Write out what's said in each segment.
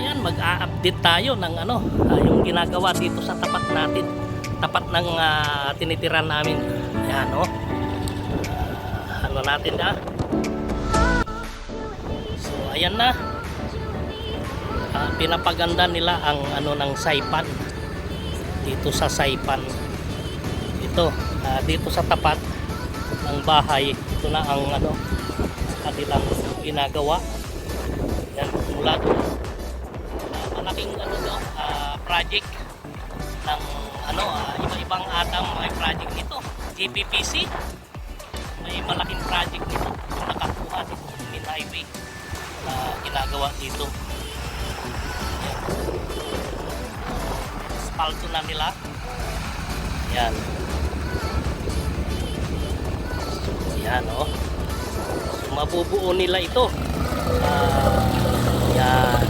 Ayan, mag-a-update tayo ng yung ginagawa dito sa tapat natin. Tapat ng tinitiran namin. Ayan, oh. Ano natin na. So, ayan na. Pinapaganda nila ang ng Saipan. Dito sa Saipan. Ito, dito sa tapat ng bahay. Ito na ang kanilang ginagawa. Yan, mula doon. Malaking project ng iba-ibang atam may project nito. GPPC may malaking project nito kung nakakuha nito main highway na ginagawa dito. Aspalto na nila. Yan. Yan, oh. So, mabubuo nila ito. Yan.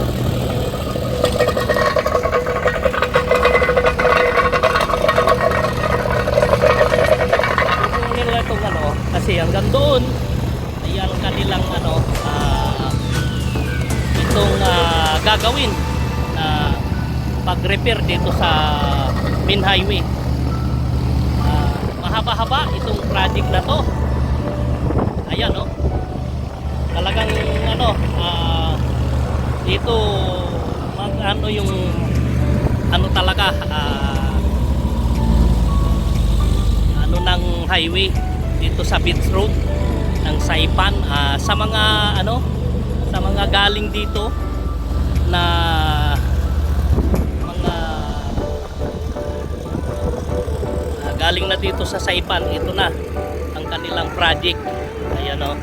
Mabubuo nila itong kasi hanggang doon ay ang kanilang itong gagawin na pag-repair dito sa main highway. Mahaba-haba itong project na to. Ayan, oh. Talagang dito yung talaga ng highway dito sa Beach Road ng Saipan, sa mga sa mga galing dito na mga galing na dito sa Saipan. Ito na ang kanilang project. Ayan, oh.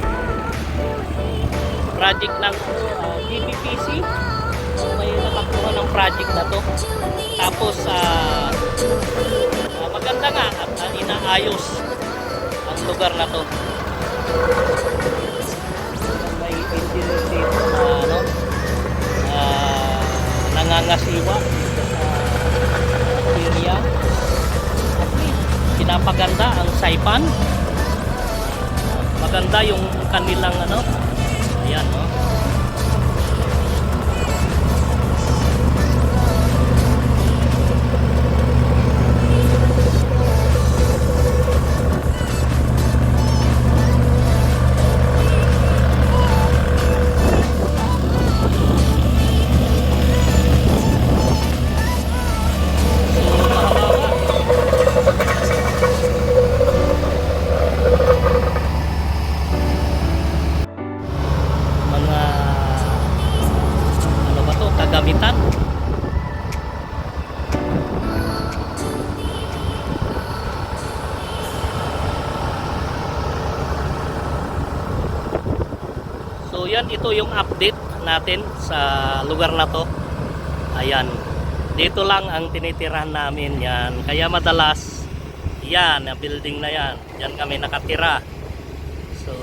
Project ng GPPC. May nakakuha ng project na to. Tapos maganda nga at inaayos ang lugar na to. May engineer dito na nangangasiwa sa area. At least pinapaganda ang Saipan. Maganda yung kanilang ayan, no. Kagamitan. So yan, ito yung update natin sa lugar na to. Ayan, dito lang ang tinitirahan namin yan. Kaya madalas yan, building na yan, yan kami nakatira. So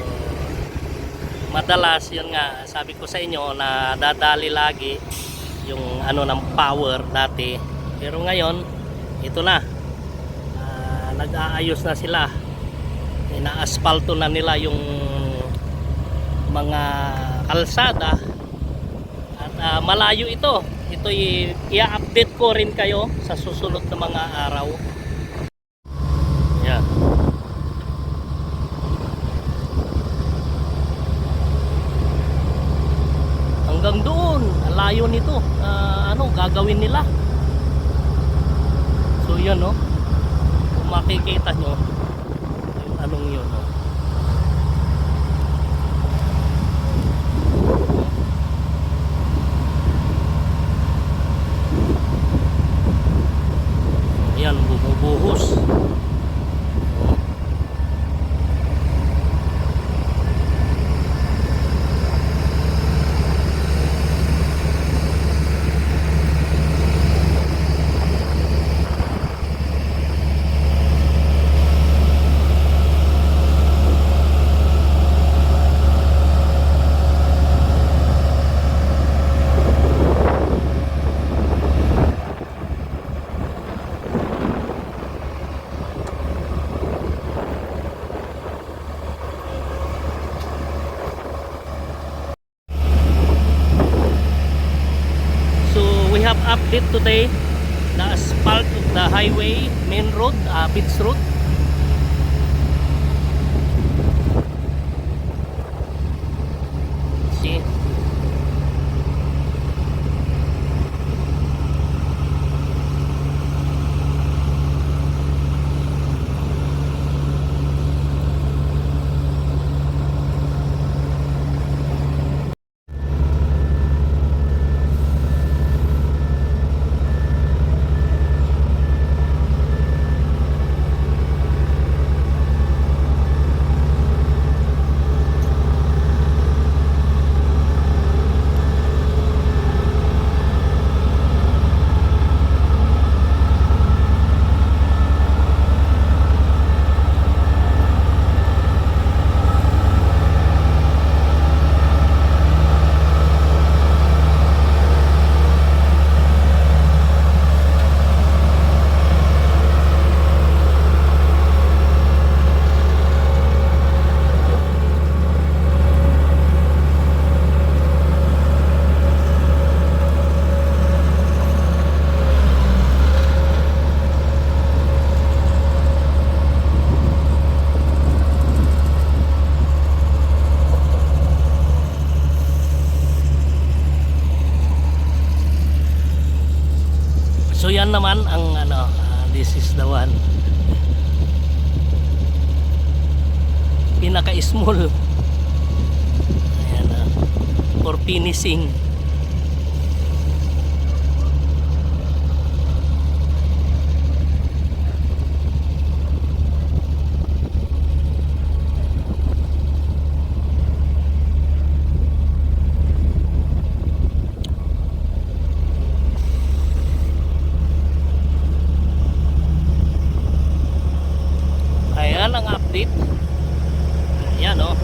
madalas yun nga, sabi ko sa inyo na dadali lagi yung ng power dati, pero ngayon ito na, nag-aayos na sila, ina-aspalto na nila yung mga kalsada at malayo ito i-update ko rin kayo sa susunod na mga araw. Yan. Hanggang doon, layo nito, gagawin nila. So yan, no, kung makikita nyo yung yun, no. Yan, bumubuhos. update today the asphalt of the highway main road, beach road. See, so yan naman ang ano, this is the one, pinaka small. Ayan, for finishing. Ayan ang update. Ayan o.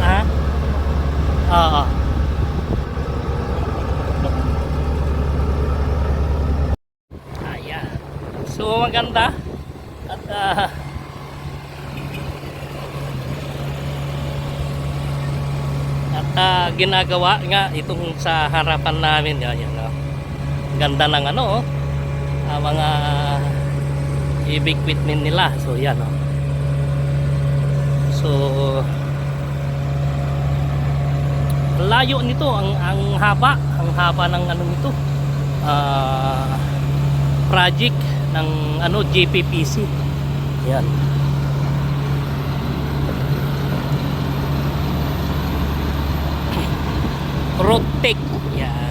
Ha? Oo. Ayan. So maganda at ginagawa nga itong sa harapan namin. Ayan, ganda ng ano, mga equipment nila. So yan, so layo nito, ang haba ng ano nito, project ng ano, JPPC. Yan. Roadtech. Yan.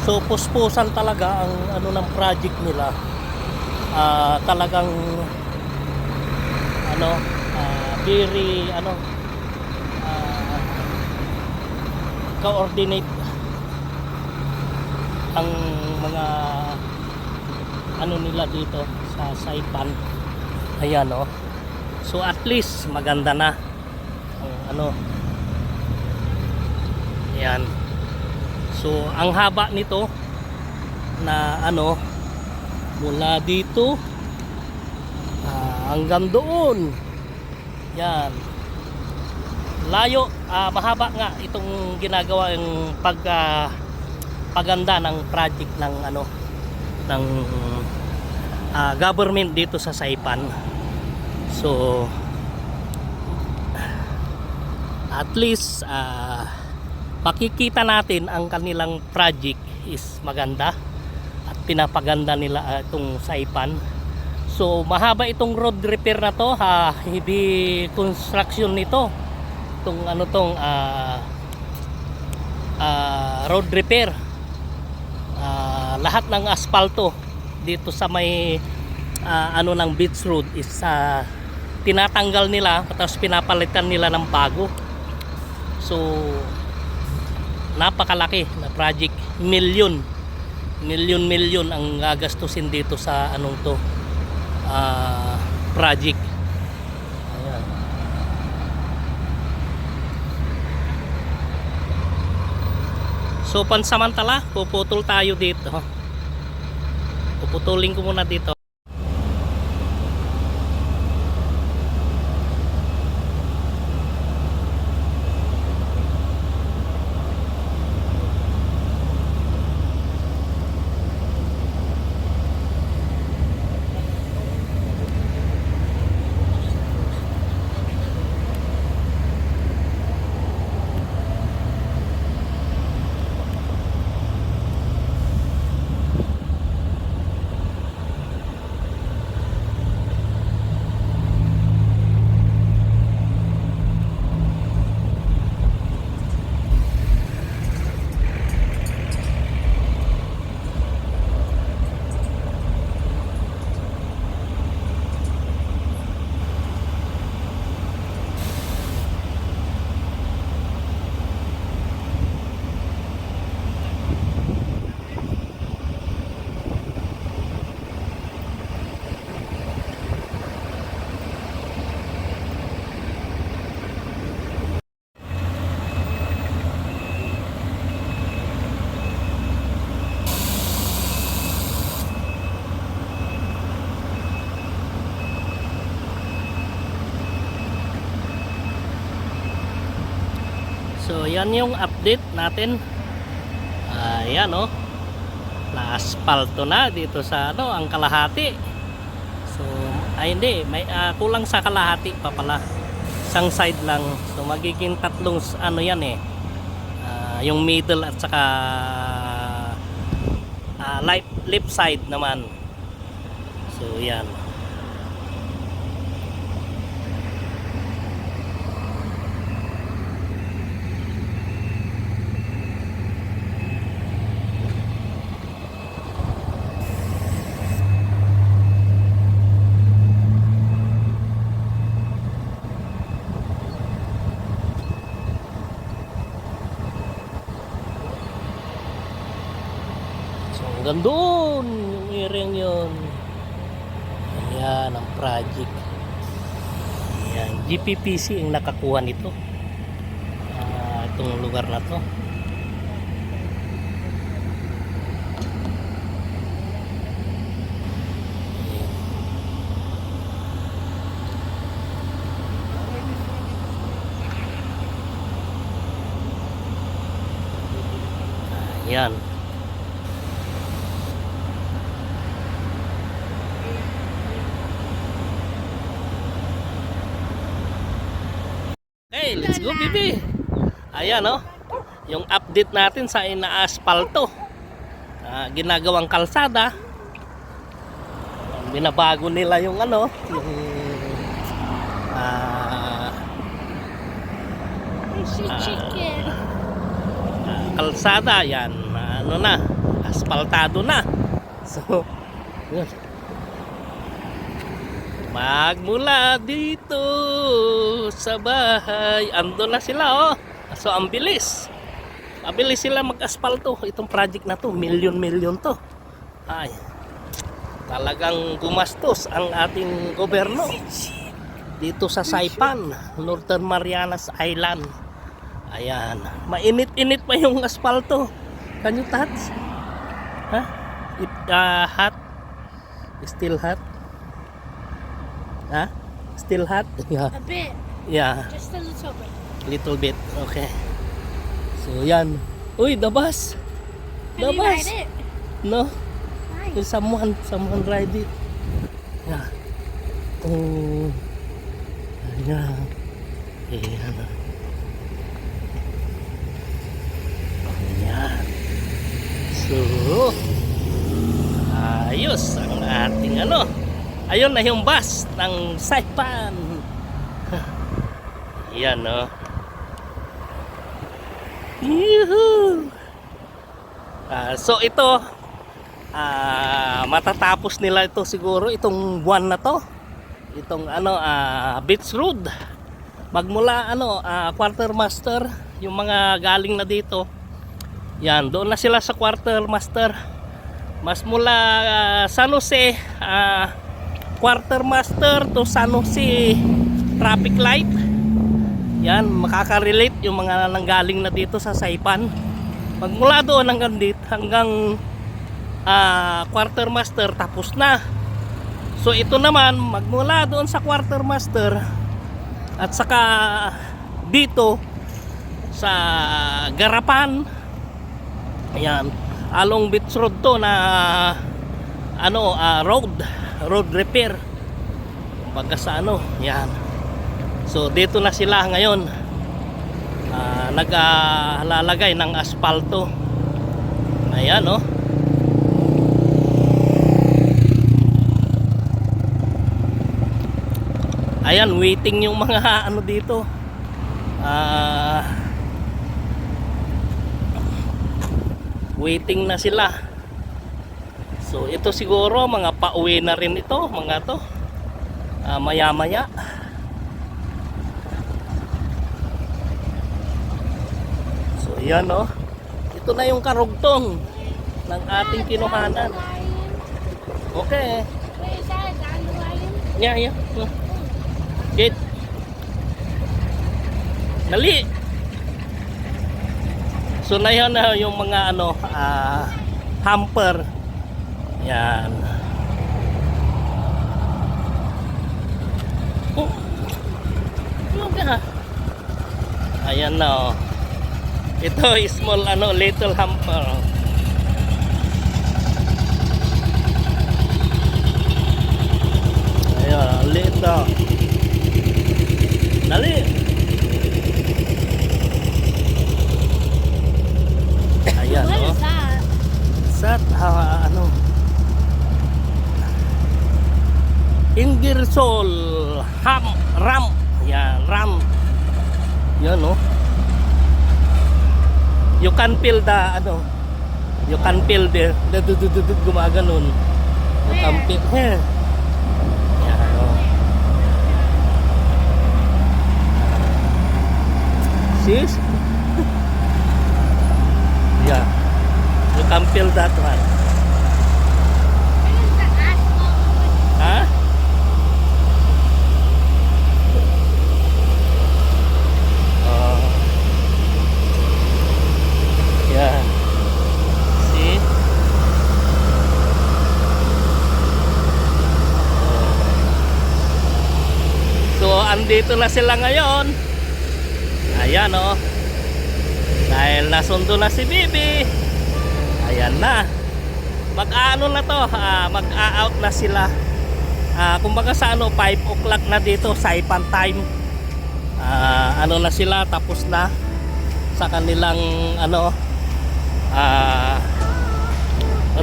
So puspusan talaga ang ano ng project nila. Talagang ano, very ano, coordinate ang mga ano nila dito sa Saipan. Ayan, so at least maganda na ang ano. Ayan. So ang haba nito na ano, mula dito hanggang doon. Yan. Layo, mahaba nga itong ginagawa, yung paganda ng project ng ano, ng government dito sa Saipan. So at least makikita natin ang kanilang project is maganda at pinapaganda nila itong Saipan. So mahaba itong road repair na to, heavy construction nito, itong ano tong road repair. Lahat ng asfalto dito sa may ano ng beach road is tinatanggal nila tapos pinapalitan nila ng bago. So napakalaki na project, milyon ang gagastusin dito sa anong to project. Ayan. So pansamantala puputol tayo dito, puputulin ko muna dito. So yan yung update natin. Ayan oh, na-aspalto na dito sa ano, ang kalahati. So ay hindi, may kulang sa kalahati pa pala, isang side lang. So magiging tatlong ano yan eh, yung middle at saka left side naman. So yan. Hanggang doon yung area yun. Ayan ang project. Ayan, GPPC ang nakakuha nito, itong lugar na to. Ayan. Okay, let's go, baby. Ayan oh, yung update natin sa ina-aspalto, ginagawang kalsada. Binabago nila yung ano, yung kalsada. Yan, ano na, aspaltado na. So yun, magmula dito sa bahay, ando na sila oh. So ang bilis, mabilis sila mag-aspalto. Itong project na to, milyon to. Ay, talagang gumastos ang ating gobyerno dito sa Saipan, Northern Marianas Island. Ayan, mainit-init pa yung aspalto. Can you touch? Ha? Hot? Still hot? Ha? Still hot? Yeah. A bit. Yeah. Just a little bit. Little bit. Okay. So yan. Uy, the bus. The Can you bus. ride it? No? Nice. Someone ride it. Yeah. Oh. Ayan. Ayan. Ayan. So, ayos ang ating ano. Ayun na yung bus ng Saipan. Yan no. Yuhu. So ito, matatapos nila ito siguro itong buwan na to. itong Beach Road. Magmula quartermaster, yung mga galing na dito. Yan, doon na sila sa quartermaster. Mas mula San Jose, quartermaster to San Jose traffic light. Yan, makaka-relate yung mga nanggaling na dito sa Saipan. Magmula doon hanggang dito, hanggang quartermaster, tapos na. So ito naman, magmula doon sa quartermaster at saka dito sa Garapan. Ayan, along Beach Road to na road repair. Kumbaga sa yan. So dito na sila ngayon. Naglalagay ng asfalto. Ayan, oh. Ayan, waiting yung mga dito. Waiting na sila. So ito siguro mga pauwi na rin ito, mga to. Maya maya. So yan, oh. Ito na yung karugtong ng ating kinuhanan. Okay. Yeah. Gate. Dali. So na yun yung mga hamper. Yan. Oh. Ayan na, oh. Ito small little hamper. Ayan, little. Dali. Ayan, What oh. is that? Sat, Ingersoll Ram. Ayan, Ram. Yan, oh. You can feel you can feel the gumaganon. You can feel here. Yan, oh. See? Yeah. You can feel that one. Huh? Yeah. See? So, andito na sila ngayon. Ayan, oh. Dahil nasundo na si Bibi. Ayan na. Mag-ano na to, mag-a-out na sila. Kumbaga sa 5 o'clock na dito, Saipan time. Na sila, tapos na sa kanilang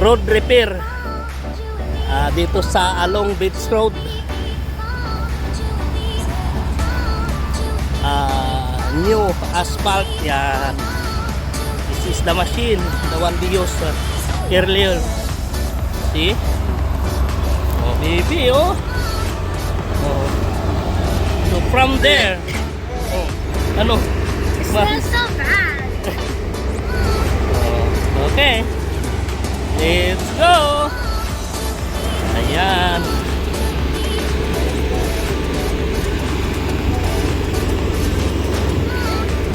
road repair dito sa along Beach Road. New asphalt. Yan, this is the machine, the one we used earlier. See? Oh baby, oh. So from there, It smells so bad. okay, let's go. Ayan.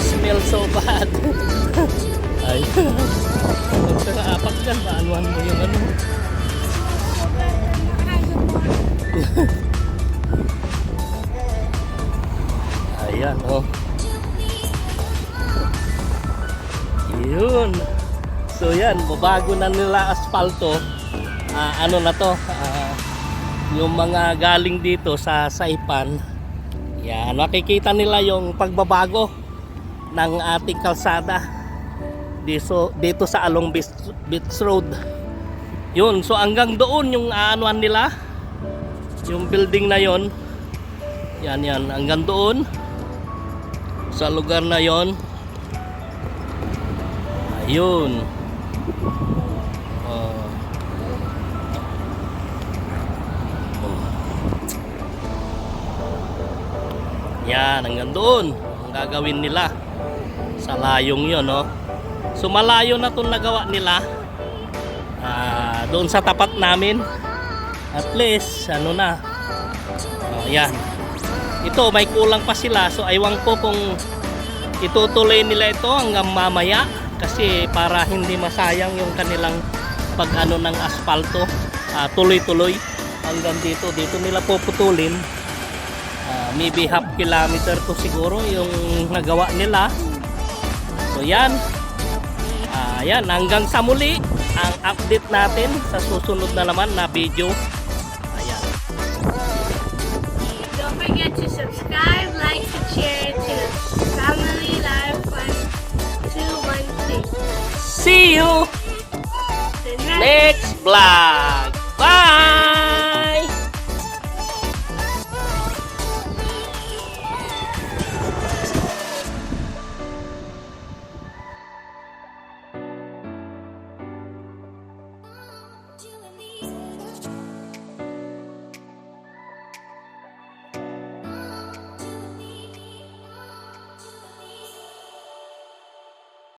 Smells so bad. Ay. Pagkakaapak dyan, paanuhan mo yung Ayan, oh. Yun. So yan, babago na nila asfalto. Na to, yung mga galing dito sa Saipan. Yan, makikita nila yung pagbabago ng ating kalsada dito sa along Beach Road. Yun, so hanggang doon yung anuan nila, yung building na yon. Yan, hanggang doon sa lugar na yon. Ayun. Ayan, hanggang doon. Ang gagawin nila sa layong yun, no? So malayo na itong nagawa nila. Doon sa tapat namin. At least, ano na. Ayan. Ito, may kulang pa sila. So aywan ko kung itutuloy nila ito hanggang mamaya. Kasi para hindi masayang yung kanilang pag-ano ng asfalto. Tuloy-tuloy hanggang dito. Dito nila puputulin. Maybe half kilometer to siguro yung nagawa nila. So yan. Yan, hanggang sa muli ang update natin sa susunod na naman na video. Ayan. Don't forget to subscribe, like, and share to Family Life 1, 2, 1, 3. See you The next vlog.